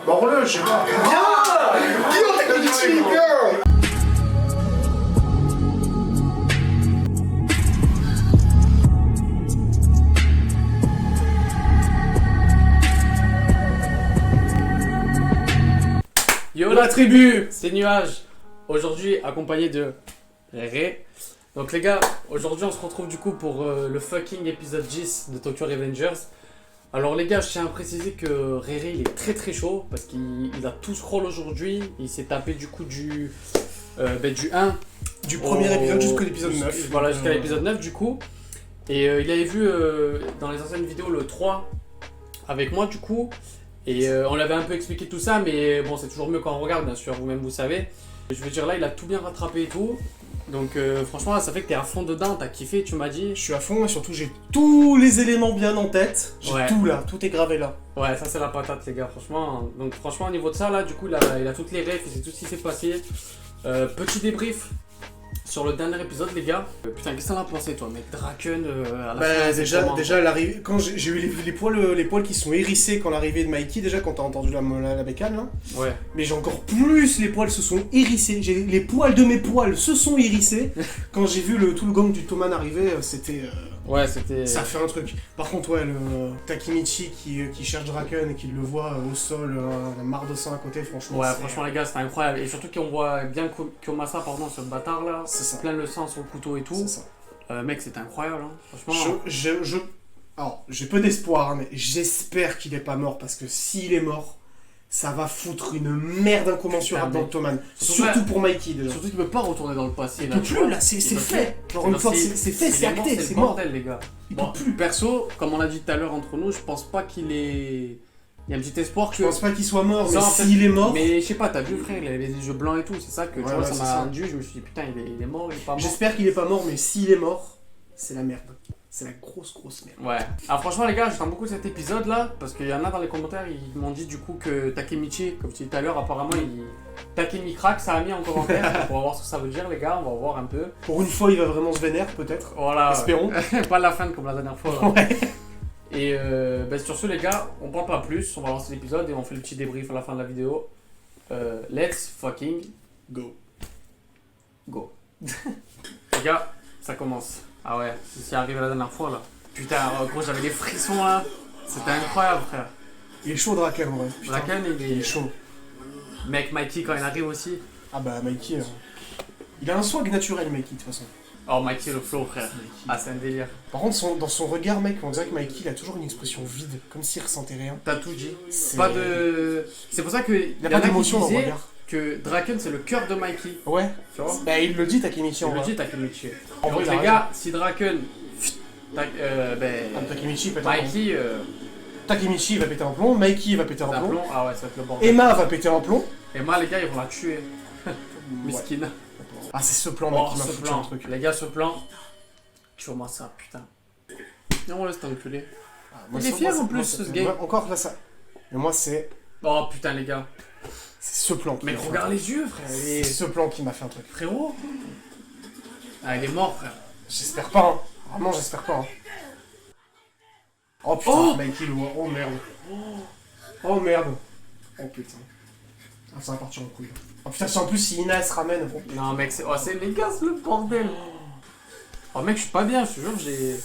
Bah roule, je sais pas. Bien Takemichi, girl. Yo la tribu, c'est Nuage. Aujourd'hui accompagné de Ré. Donc les gars, aujourd'hui on se retrouve du coup pour le fucking épisode 10 de Tokyo Revengers. Alors les gars, je tiens à préciser que Réré il est très chaud parce qu'il a tout scroll aujourd'hui. Il s'est tapé du coup du 1 Du premier épisode jusqu'à l'épisode 9. Voilà, jusqu'à l'épisode 9 du coup. Et il avait vu dans les anciennes vidéos le 3 avec moi du coup. Et on l'avait un peu expliqué tout ça, mais bon, c'est toujours mieux quand on regarde, bien sûr, vous-même vous savez. Je veux dire, là, il a tout bien rattrapé et tout. Donc, franchement, là, ça fait que t'es à fond dedans, t'as kiffé, tu m'as dit. Je suis à fond et surtout, j'ai tous les éléments bien en tête. J'ai tout là, tout est gravé là. Ouais, ça, c'est la patate, les gars, franchement. Donc, franchement, au niveau de ça, là, du coup, il a toutes les refs, il sait tout ce qui s'est passé. Petit débrief sur le dernier épisode, les gars. Putain, qu'est-ce que t'en as pensé, toi, mec? Draken, à la fin, déjà l'arrivée, quand j'ai eu les poils qui sont hérissés quand l'arrivée de Mikey, déjà quand t'as entendu la bécane là. Ouais. Mais j'ai encore plus les poils se sont hérissés. Les poils de mes poils se sont hérissés. Quand j'ai vu tout le gang du Toman arriver, c'était. Ouais, c'était. Ça fait un truc. Par contre, ouais, le Takemichi qui cherche Draken et qui le voit au sol, la mare de sang à côté, franchement. Ouais, franchement, les gars, c'était incroyable. Et surtout qu'on voit bien Kyomasa, pardon, ce bâtard là. C'est ça. Plein le sang sur le couteau et tout. C'est ça. Mec, c'était incroyable, hein. Franchement. Alors, j'ai peu d'espoir, hein, mais j'espère qu'il est pas mort parce que s'il est mort, ça va foutre une merde incommensurable dans le Toman. Surtout pour Mikey déjà. Surtout qu'il peut pas retourner dans le passé là. Il peut plus là, c'est fait. Genre une fois, c'est fait, c'est acté, c'est mort. Bordel, les gars. Il Bon, peut plus. perso, comme on l'a dit tout à l'heure entre nous, je pense pas qu'il est. Il y a un petit espoir que. Je pense pas qu'il soit mort, mais Ça, en fait, s'il est mort. Mais je sais pas, t'as vu frère, il avait les yeux blancs et tout, c'est ça que tu vois, ça c'est m'a ça. rendu. Je me suis dit putain, il est mort, il est pas mort. J'espère qu'il est pas mort, mais s'il est mort, c'est la merde. C'est la grosse merde. Ouais. Alors franchement les gars, j'attends beaucoup cet épisode là, parce qu'il y en a dans les commentaires, ils m'ont dit du coup que Takemichi, comme tu dis tout à l'heure, apparemment Takemi crack, ça a mis en commentaire. On va voir ce que ça veut dire les gars, on va voir un peu. Pour une fois, il va vraiment se vénère peut-être. Voilà. Espérons. Pas la fin comme la dernière fois. Là. Ouais. Et sur ce les gars, on parle pas plus, on va lancer l'épisode et on fait le petit débrief à la fin de la vidéo. Let's fucking Go. Les gars, ça commence. Ah ouais, c'est arrivé la dernière fois là. Putain, gros, j'avais des frissons là. C'était incroyable, frère. Il est chaud Draken en vrai. Putain. Draken, Il est chaud. Mec, Mikey, quand il arrive aussi. Ah bah Mikey, il a un swag naturel Mikey de toute façon. Oh, Mikey, le flow, frère. Ah, c'est un délire. Par contre, dans son regard, mec, on dirait que Mikey il a toujours une expression vide, comme s'il ressentait rien. T'as tout dit. C'est- Pas de. C'est pour ça que. Il a pas d'émotion dans le regard. que Draken, c'est le cœur de Mikey. Ouais. Tu vois? Bah il le dit Takemichi en Il le vrai. dit, Takemichi. En vrai, Donc, t'as les gars, si Draken. Takemichi pète un plomb. Mikey. Takemichi va péter un plomb, Mikey va péter un un plomb, plomb. Ah ouais, ça va être le bordel. Emma va péter un plomb. Et moi, les gars, ils vont la tuer. Ouais. Miskine. Ah c'est ce plan mec Oh, qui m'a ce foutu plan. un truc. Les gars, ce plan. Tue-moi ça, putain. Non, on laisse t'enculer. Ah, Il est fier en plus, ce game. Encore là ça. Mais moi c'est Oh putain, les gars. ce plan qui Mec, m'a fait un regarde truc. les yeux, frère. C'est ce plan qui m'a fait un truc. Frérot. Ah, il est mort, frère. J'espère pas hein. Vraiment j'espère pas hein. Oh putain, Oh Mikey le voit. Oh merde. Oh merde. Oh putain. Ah, ça va partir en couille. Oh putain, si en plus si Ina elle se ramène. Oh, putain. Non, mec, c'est les gars, c'est le bordel. Oh, mec, je suis pas bien, je te jure, j'ai.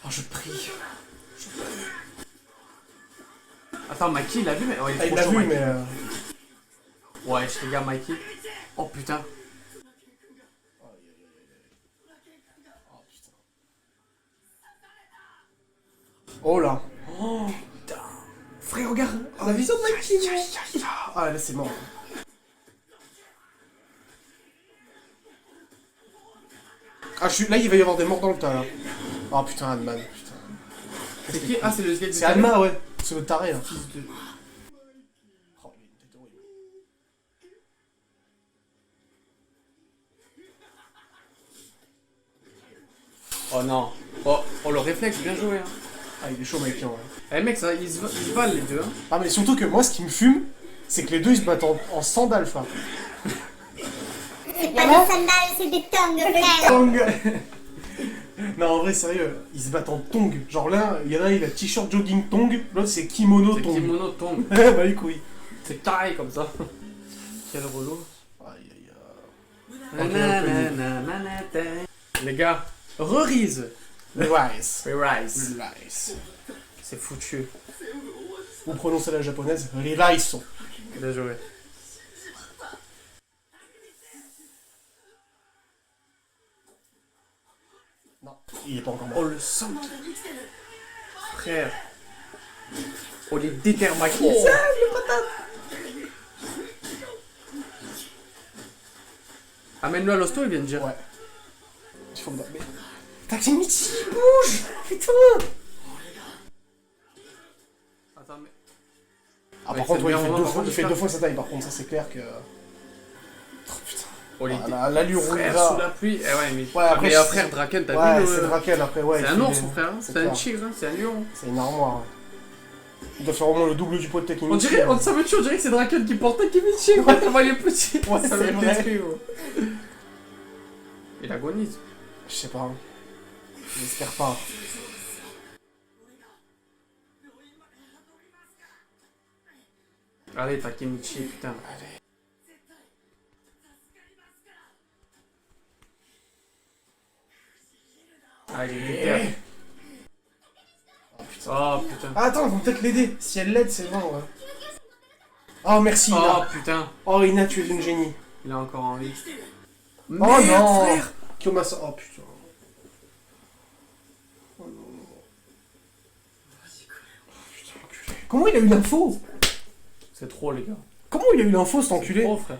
Oh je prie. Attends, Mikey, il a vu, mais. Oh, Ah, il trop l'a chaud, vu Mikey. mais. Ouais, je regarde Mikey. Oh putain. Oh là. Oh putain. Frère, regarde. La vision de Mikey. Ah là c'est mort. Ah là il va y avoir des morts dans le tas là. Oh putain Adman. Putain. C'est qui? Ah, c'est le skate de C'est Alma ouais. C'est le taré hein. Fils de. Oh, il a une tête horrible. Oh non. Oh, le réflexe, bien joué, hein. Ah il est chaud Mikey en vrai. Eh, mec, ça, ils se valent les deux, hein. Ah mais surtout que moi ce qui me fume, c'est que les deux ils se battent en sandales frère. C'est pas des sandales, c'est des tongs, frère. Tong. Non, en vrai, sérieux, ils se battent en tongs. Genre là, il y en a un, il a t-shirt jogging tong, l'autre c'est kimono C'est tong. kimono tombe. Bah les couilles. C'est carré comme ça. Quel relou. Aïe aïe aïe. Les gars, re-rise. Rice. Re-rise. Rice. C'est foutu. Vous prononcez la japonaise, rice. Bien joué. Non, il est pas encore mort. Oh le sang. Frère. Oh les détermaqués. Oh. Amène-le à l'hosto, il vient de dire. Ouais. Il faut me mais... Takemichi, bouge. Putain. Attends, mais. Ah, Ouais, par contre, c'est ouais, bien, il fait deux fois sa taille, par contre, ça c'est clair que... Oh putain. Oh les L'allure où il frère va... sous la pluie. Eh ouais, mais. Ouais, après, mais je- frère Draken, t'as Ouais, vu c'est Draken, après, ouais. C'est il un fait ours, des- mon frère. Hein. c'est C'est un clair. tigre, hein. C'est un lion. C'est une armoire, ouais. Il doit faire au moins le double du poids de Takemichi. On dirait, ça me tue, on dirait que c'est Draken qui porte Takemichi. Ouais, tellement il est petit. Ouais, ça c'est me vrai. détruit, gros. Il agonise. Je sais pas. Hein. J'espère pas. Allez, Takemichi, putain. Allez, il est terre. Oh putain. Ah, attends, ils vont peut-être l'aider. Si elle l'aide, c'est bon, ouais. Oh, merci, Oh Ina. putain. Oh, Ina, tu es une génie. Il a encore envie. Oh Merde, non frère. Kiyomasa. Oh putain. Oh non. Oh, putain, enculé. Comment il a eu l'info? C'est trop, les gars. Comment il a eu l'info, cet enculé? Trop, frère.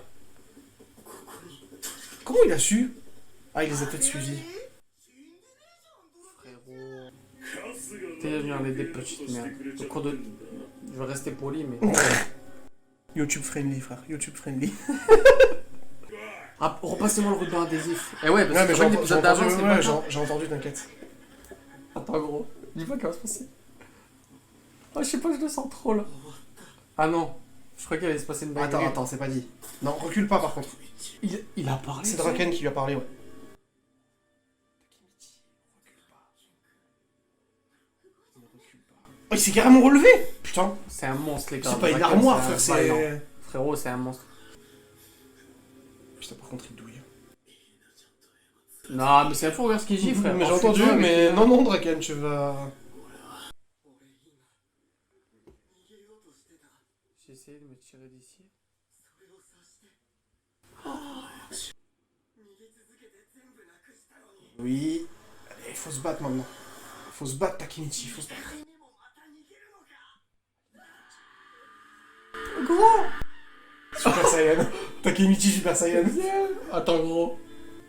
Comment il a su? Ah, il les a peut-être suivis. Frérot. T'es venu en aider, petite merde. Au cours de. Je vais rester poli, mais. YouTube friendly, frère. YouTube friendly. Ah, repassez-moi le ruban adhésif. Eh ouais, Ouais, parce mais que j'ai comme l'épisode entendu, d'avant, c'est ouais, pas j'ai entendu, t'inquiète. Attends, gros. Dis pas qu'il va se passer. Oh, je sais pas, je le sens trop là. Ah non. Je crois qu'il allait se passer une dinguerie. Attends, c'est pas dit. Non, recule pas par contre. Il a parlé. C'est ça. Draken qui lui a parlé, ouais. Oh, il s'est carrément relevé! Putain! C'est un monstre, les gars. C'est pas une Draken, armoire, c'est un frère, vaillant. c'est. Frérot, c'est un monstre. Putain, par contre, il douille. Non, mais c'est faux, regarde ce qu'il dit, frère. Mais j'ai Oh, entendu, putain, mais non, non, Draken, tu vas. J'ai essayé de me tirer d'ici. Oui. Allez, il faut se battre maintenant. Il faut se battre, Takemichi, il faut se battre. Gros. Super Saiyan. Takemichi Super Saiyan. Attends, gros.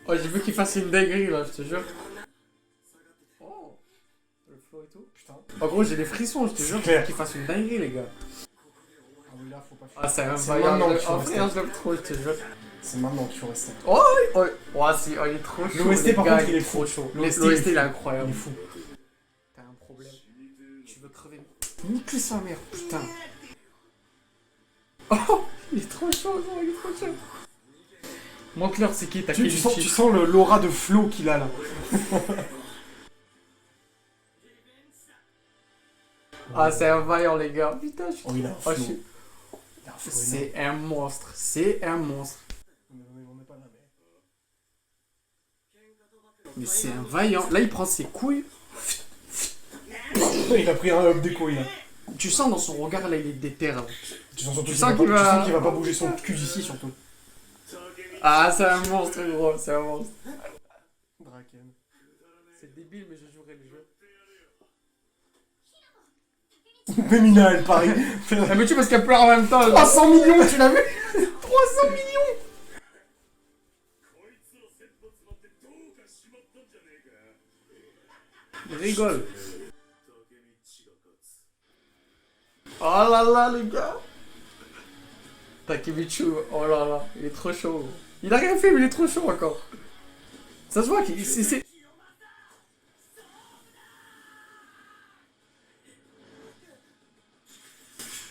Oh, j'ai vu qu'il fasse une dinguerie là, je te jure. Oh. Le flow et tout. Putain. Oh, gros, j'ai des frissons, je te jure. clair. Qu'il fasse une dinguerie, les gars. Ah oui, là, faut pas faire. Ah, c'est un C'est vaillant. maintenant Oh, qu'il faut frère, rester. je l'aime trop, je te jure. C'est maintenant qu'il faut rester. Oh, oh, oh, si, oh, il est trop chaud. L'OST, les par gars, contre, il est trop fou. chaud. L'OST, L'OST, il est Il incroyable. est fou. T'as un problème. Tu veux crever. Nique sa mère, putain. Oh, il est trop chaud, gros, il est trop chaud. Montre-leur c'est qui, t'as Tu sens l'aura de flow qu'il a là. Ah, c'est un vaillant, les gars. Putain, je suis Oh, il a un Oh, flow. je suis- Il a un flow énorme. C'est un monstre. C'est un monstre. On est pas là, Mais c'est un vaillant. Là, il prend ses couilles. mais. Il a pris un up déco, il a. Tu sens dans son regard, là, il est déter. Là. Tu sens surtout Tu qu'il sens va, qu'il tu va- sens qu'il va pas bouger son cul d'ici, surtout. Ah, c'est un monstre, gros. C'est un monstre. Draken. C'est débile, mais je jouerai le jeu. Femina, elle parie. Elle me tue parce qu'elle pleure en même temps. là. 300 millions, tu l'as vu? 300 millions! Il rigole. Oh là là, les gars. Takemichi, oh là là, il est trop chaud. Il a rien fait, mais il est trop chaud encore. Ça se voit qu'il c'est.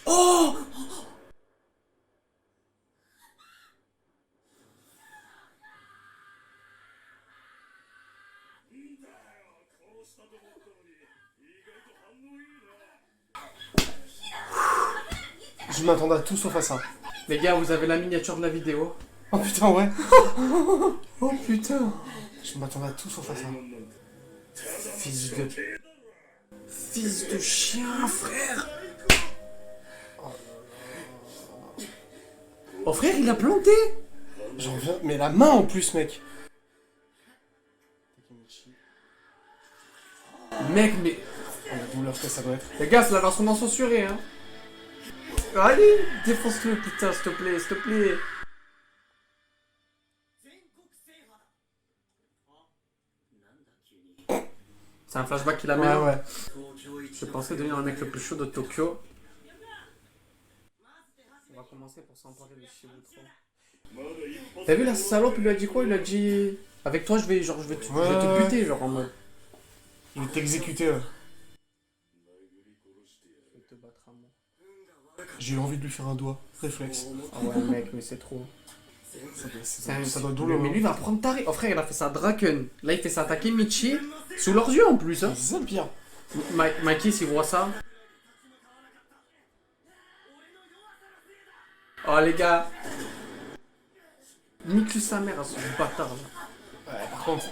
Oh! Je m'attendais à tout sauf à ça. Les gars, vous avez la miniature de la vidéo. Oh putain, ouais. Oh putain. Je m'attendais à tout sauf à ça. Fils de... Fils de chien, frère. Oh frère, il a planté. J'en viens... Mais la main en plus, mec. Mec, mais... Oh, la douleur que ça doit être. Les gars, c'est la version non censurée, hein. Allez, défonce-le, putain, s'il te plaît, s'il te plaît. C'est un flashback qu'il a mis. Ouais. Je pensais devenir le mec le plus chaud de Tokyo. On va commencer pour s'emparer de Shibutsu. T'as vu la salope, il lui a dit quoi? Il a dit... Avec toi, je vais te buter, genre en mode... Je vais t'exécuter, ouais. Je vais te battre à mort. J'ai eu envie de lui faire un doigt. Réflexe. Ah ouais, mec, mais c'est trop. Ça doit douleur. Mais lui, il va prendre taré. Oh frère, il a fait ça à Draken. Là, il fait ça à Takemichi. Sous leurs yeux en plus, hein. C'est ça le pire. Mikey, s'il voit ça... Oh les gars. Nique sa mère à ce bâtard là. Ouais, par contre...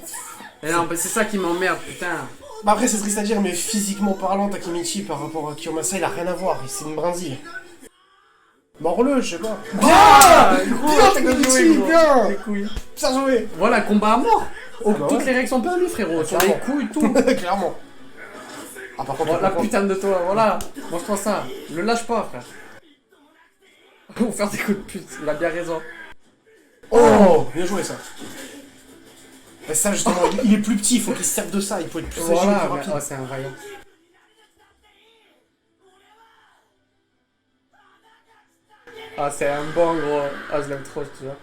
Et non, c'est ça qui m'emmerde, putain. Bah après, c'est triste à dire, mais physiquement parlant, Takemichi par rapport à Kiyomasa, il a rien à voir. C'est une brindille. Mors-le, je sais pas. Bien, Takemichi, bien. Les couilles. Bien joué. Voilà, combat à mort. Oh, bah toutes ouais. les règles sont perdues, frérot. Sur les Clairement. couilles, tout. Clairement. Ah, par contre, Oh, la putain de toi, voilà. Mange-toi ça. Le lâche pas, frère. Ou faire des coups de pute. Il a bien raison. Oh, bien joué ça. Bah, ça justement, il est plus petit, il faut qu'il se serve de ça, il faut être plus agile, Voilà, plus mais... rapide. oh, c'est un vaillant. Ah, c'est un bon gros. Ah, je l'aime trop, je te jure.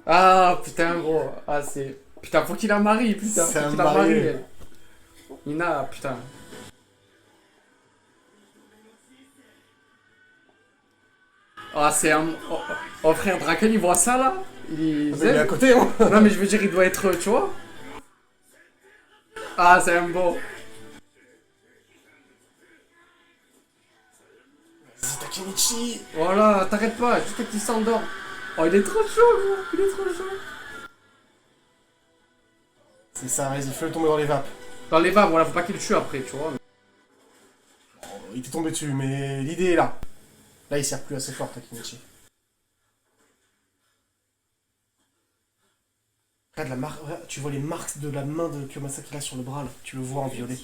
Ah, putain, gros. Ah, c'est... Putain, faut qu'il la marie, putain. C'est Faut un qu'il la marie, marié. elle. Ina, putain. Ah, c'est un... Oh, oh, frère, Draken, il voit ça, là. Il... Il est à côté, hein. Non, mais je veux dire, il doit être, tu vois. Ah, c'est un beau. C'est Takemichi. Voilà, t'arrêtes pas, jusqu'à qu'il s'endort. Oh, il est trop chaud, gros. Il est trop chaud. C'est ça, vas-y, fais-le tomber dans les vapes. Dans les vapes, voilà, faut pas qu'il le tue après, tu vois. Oh, il t'est tombé dessus, mais l'idée est là. Là, il sert plus assez fort, Takemichi. Regarde la marque, tu vois les marques de la main de Kiyomasa qu'il a sur le bras, là. Tu le vois en violet.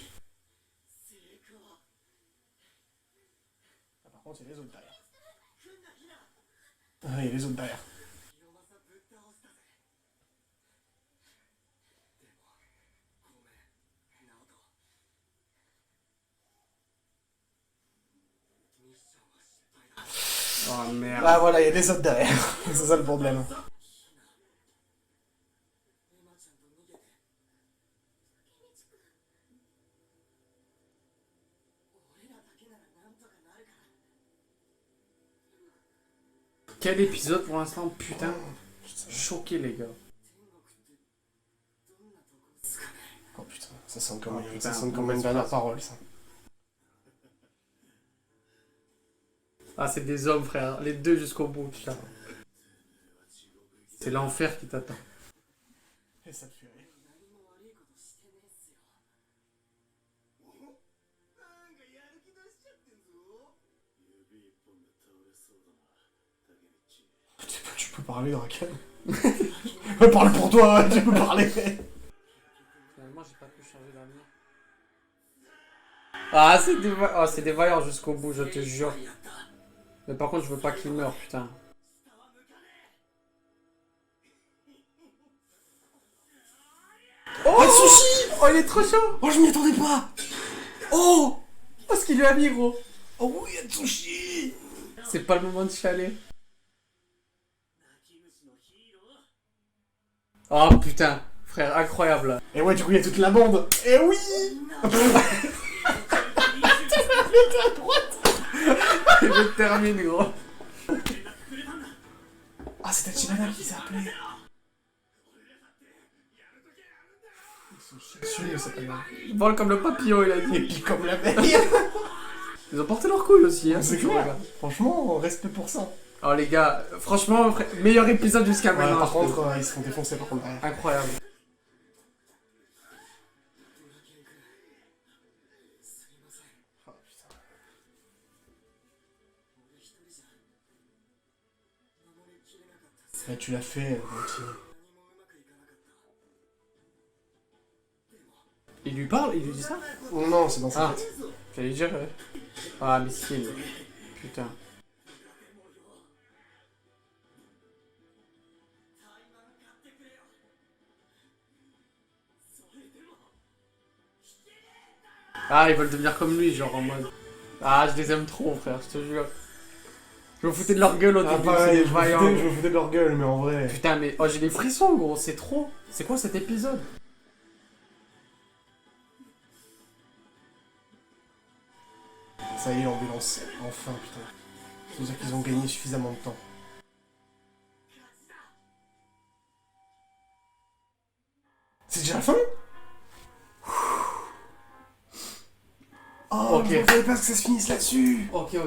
Ah, par contre, il y a les autres derrière. Ah, il y a les autres derrière. Oh merde. Là, voilà, il y a les autres derrière. C'est ça le problème. Quel épisode pour l'instant, putain. Choqué, les gars. Oh putain, ça sonne comme, Oh, putain, ça sonne comme mauvaise une dernière phrase. parole, ça. Ah, c'est des hommes, frère. Les deux jusqu'au bout, putain. C'est l'enfer qui t'attend. Et ça te fait rire. Tu peux parler, Draken. Parle pour toi, tu peux parler. Finalement, j'ai pas pu changer d'avenir. Ah, c'est des vaillants jusqu'au bout, je te jure. Mais par contre, je veux pas qu'il meure, putain. Oh, Atsushi. Oh, il est trop chaud. Oh, je m'y attendais pas. Oh. Oh, ce qu'il lui a mis, gros. Oh oui, Atsushi. C'est pas le moment de chialer. Oh, putain. Frère, incroyable. Et ouais, du coup, il y a toute la bande. Et oui. Je termine, gros. Ah, c'est Tachibana qui s'est appelé. Suis, mais c'est pas grave. Il vole comme le papillon, il a dit. Et puis comme la veille. Ils ont porté leur couille aussi, hein. C'est toujours, clair. les gars. Franchement, respect pour ça. Alors les gars, franchement, meilleur épisode jusqu'à Ouais, maintenant. par je trouve. contre, ils se font défoncer par contre derrière. Incroyable. Oh, putain. Ouais, tu l'as fait, Gauthier. Il lui parle, il lui dit ça? Non, non, c'est dans sa Ah. tête. J'allais dire. Ah, miskin. Putain. Ah, ils veulent devenir comme lui, genre en mode. Ah, je les aime trop, frère, je te jure. Je me foutais de leur gueule au Ah, début, pareil, c'est vaillant. je me foutais de leur gueule, mais en vrai. Putain, mais oh, j'ai des frissons, gros, c'est trop. C'est quoi cet épisode? Ça y est, l'ambulance. Enfin, putain. Ça veut dire qu'ils ont gagné suffisamment de temps. C'est déjà la fin? Oh, Ok. mais je savais pas que ça se finisse là-dessus. Ok.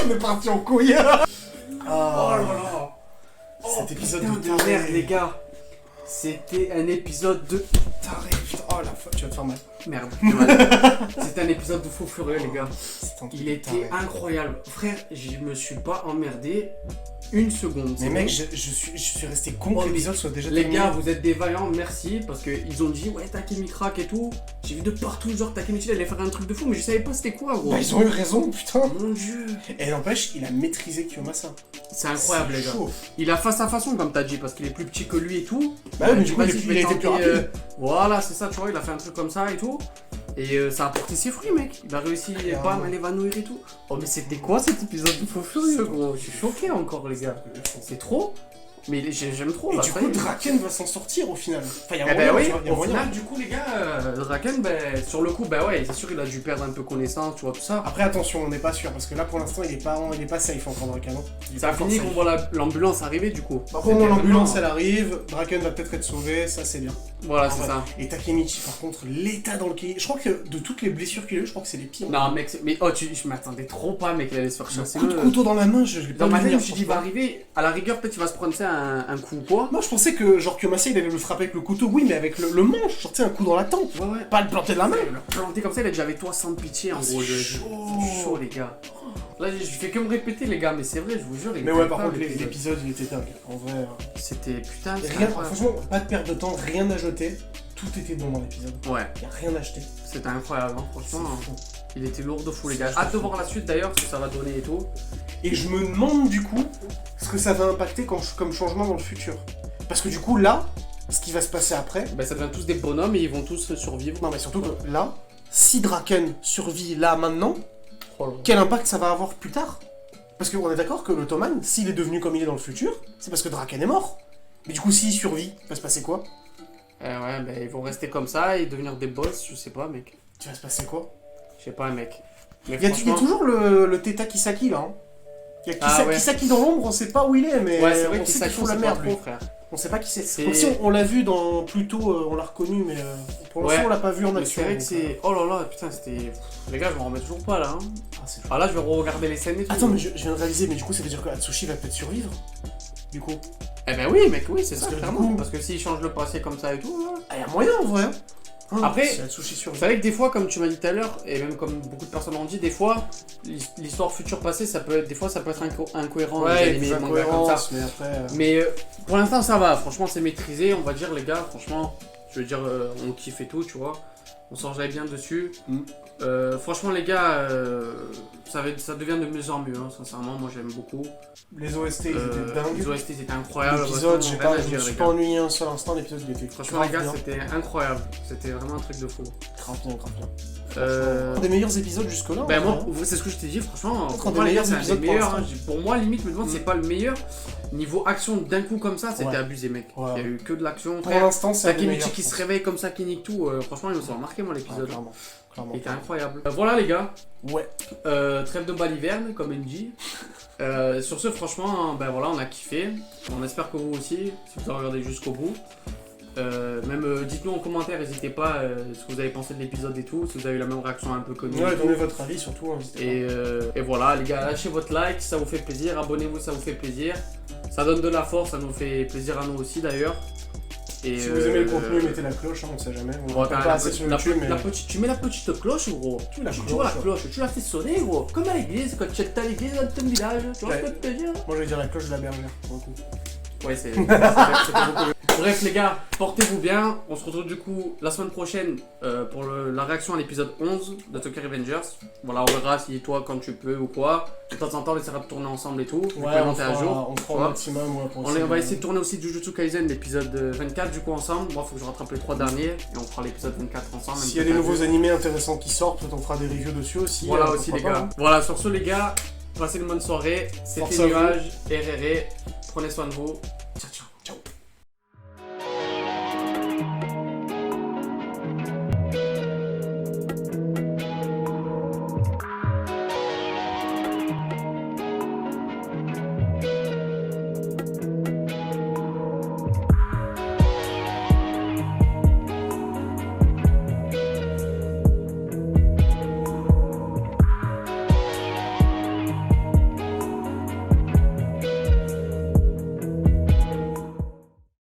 On est parti en couille. Oh Ah, là là. cet épisode Putain de de taré. merde, les gars. C'était un épisode de. Taré, putain. Oh la fois, tu vas te faire mal. Merde, j'ai mal. C'était un épisode de fou furieux, les gars. C'est un truc Il de était taré. incroyable. Frère, je me suis pas emmerdé une seconde. Mais c'est mec, bon. je suis resté con Oh, que mais l'épisode soit déjà Les terminé. gars, vous êtes des vaillants, merci, parce qu'ils ont dit ouais Takemi crack et tout. J'ai vu de partout genre Takemi il allait faire un truc de fou, mais je savais pas c'était quoi, gros. Bah, ils ont eu raison, putain. Mon dieu, Et n'empêche, il a maîtrisé Kiyomasa. c'est incroyable, les gars. Chaud. Il a face à façon comme t'as dit, parce qu'il est plus petit que lui et tout. Bah ouais, mais Il a du dit, coup, vas-y, je il vais a été plus tenter, rapide. Voilà, c'est ça, tu vois, il a fait un truc comme ça et tout. Et ça a porté ses fruits, mec. Il a réussi bam, à l'évanouir et tout. Oh, mais c'était quoi cet épisode de faux furieux, gros? Je suis choqué encore, les gars. C'est trop. Mais j'aime trop, Et là. du ça coup, y est. Draken va s'en sortir au final. Enfin, il y a Eh moyen, ben oui, tu vois, il y a au moyen. final, du coup, les gars, Draken, ben, sur le coup, ben ouais, c'est sûr, il a dû perdre un peu connaissance, tu vois, tout ça. Après, attention, on n'est pas sûr, parce que là, pour l'instant, il est pas safe encore, Draken. Hein. Il est Ça a pas encore fini safe. qu'on voit l'ambulance arriver, du coup. Par contre, au moins, l'ambulance, C'était elle arrive, Draken va peut-être être sauvé, ça c'est bien. Voilà, c'est Ouais. ça. Et Takemichi, par contre, l'état dans lequel... Je crois que de toutes les blessures qu'il a eu, je crois que c'est les pires. Non, mec, mais oh, je m'attendais trop pas, mec, il allait se faire Le chasser. coup de couteau dans la main, je l'ai pas Dans ma vu tête, je venir, me suis dit, il va franchement. arriver, à la rigueur, peut-être il va se prendre ça, un coup ou quoi. Moi, je pensais que, genre, Kiyomasa, il allait le frapper avec le couteau, oui, mais avec le manche, genre, tu sais, un coup dans la tempe. Ouais, ouais. Pas le planter de la main. Il l'a planté comme ça, il a dit avec toi sans pitié, en Ah, gros. c'est C'est chaud. chaud, les gars. Là, je fais que me répéter, les gars, mais c'est vrai, je vous jure. il Mais était ouais, par incroyable, contre, l'épisode, il était dingue. En vrai... C'était putain, Et c'était rien, incroyable. franchement, pas de perte de temps, rien à jeter. Tout était bon dans l'épisode. Ouais, Y a rien à acheter. c'était incroyable, hein, C'est franchement. fou. Il était lourd de fou, les gars. C'est Hâte de fou. voir la suite d'ailleurs, ce que ça va donner et tout. Et je me demande du coup ce que ça va impacter comme changement dans le futur. Parce que du coup là, ce qui va se passer après... Ben, ça devient tous des bonhommes et ils vont tous survivre. Non mais surtout que là, si Draken survit là maintenant, Oh là. quel impact ça va avoir plus tard? Parce qu'on est d'accord que l'Ottoman, s'il est devenu comme il est dans le futur, c'est parce que Draken est mort. Mais du coup s'il survit, il va se passer quoi? Ouais, ben ils vont rester comme ça et devenir des boss, je sais pas, mec. Tu vas se passer quoi? Je sais pas, mec. Mais Il y a franchement- toujours le Teta Kisaki là. Hein. Il y a Ah ouais. Kisaki dans l'ombre, on sait pas où il est, mais Ouais, c'est vrai on qu'il sait qu'il s'accroche fout la pas merde lui. trop, frère. On sait pas qui c'est. C'est- Donc si on l'a vu dans plutôt, on l'a reconnu, mais pour l'instant Ouais. on l'a pas vu en Mais action. c'est vrai que donc, c'est. Oh là là, putain, c'était. Les gars, je m'en remets toujours pas là. Hein. ah, c'est Ah là, je vais re-regarder les scènes et tout. Attends, mais je viens de réaliser, mais du coup ça veut dire que Atsushi va peut-être survivre. Du coup. Eh ben oui, mec, oui, c'est Parce ça, que du clairement. coup- Parce que s'il change le passé comme ça et tout, là. Ah, y a moyen en vrai. Hein, Après, si Atsushi Vous survit. savez que des fois, comme tu m'as dit tout à l'heure, et même comme beaucoup de personnes l'ont dit, des fois, l'histoire future passée, ça peut être, des fois, ça peut être incohérent, les Ouais, animés, des les mangas comme ça. incohérences, mais après. Mais pour l'instant, ça va. Franchement, c'est maîtrisé, on va dire, les gars. Franchement, je veux dire, on kiffe et tout, tu vois. On s'en jaille bien dessus. Mm. Franchement, les gars, ça devient de mieux en mieux, hein, sincèrement. Moi, j'aime beaucoup. Les OST ils étaient dingues. Les OST, c'était incroyable. L'épisode, Franchement, rien à je me dire, suis les pas gars. ennuyé un seul instant, l'épisode il était Franchement, les gars, grave bien. c'était incroyable. C'était vraiment un truc de fou. Grave bien, grave bien. Des meilleurs épisodes jusque-là. Ben hein. moi, c'est ce que je t'ai dit, franchement, Peut-être pour un moi, des les gars, meilleurs c'est un des épisodes pour meilleurs. l'instant. Pour moi, limite, me demande si c'est pas le meilleur. Niveau action d'un coup comme ça, c'était Ouais. abusé, mec. Ouais. Il y a eu que de l'action. Pour l'instant, c'est un des Takemichi meilleurs. qui se réveille comme ça, qui nique tout. Franchement, il m'a remarqué, moi, Ouais, l'épisode. clairement. Il était incroyable. Voilà, les gars. Ouais. Trêve de baliverne, comme il dit. Sur ce, franchement, ben voilà, on a kiffé. On espère que vous aussi, si vous avez regardé jusqu'au bout. Même dites-nous en commentaire, n'hésitez pas ce que vous avez pensé de l'épisode et tout, si vous avez eu la même réaction un peu comme nous. Ouais, donnez votre avis surtout. N'hésitez Et voilà, les gars, lâchez votre like, ça vous fait plaisir. Abonnez-vous, ça vous fait plaisir. Ça donne de la force, ça nous fait plaisir à nous aussi d'ailleurs. Et pas. Si vous aimez le contenu, mettez la cloche, hein, on sait jamais. On bon, ne pas assez sur YouTube, mais. tu mets la petite cloche, gros. Tu la Tu vois la cloche, tu la fais sonner, gros. Comme à l'église, quand tu es à l'église dans ton village. Tu vois ce que je te dire? Moi, je vais dire la cloche de la bergère, pour le coup. Ouais, c'était beaucoup mieux. Bref, les gars, portez-vous bien. On se retrouve du coup la semaine prochaine pour la réaction à l'épisode 11 de Tokyo Revengers. Voilà, on verra si toi, quand tu peux ou quoi. De temps en temps, on essaiera de tourner ensemble et tout. Ouais, on monter un jour. fera au maximum. Ouais, pour On essayer va de- essayer de tourner aussi Jujutsu Kaisen, l'épisode 24 du coup ensemble. Moi, faut que je rattrape les 3 derniers et on fera l'épisode 24 ensemble. S'il y a des nouveaux animés intéressants qui sortent, peut-être on fera des reviews dessus aussi. Voilà aussi, les pourquoi pas, gars. hein. Voilà, sur ce, les gars, passez une bonne soirée. Force C'était à vous. Nuage, RRE. Prenez soin de vous. Ciao, ciao.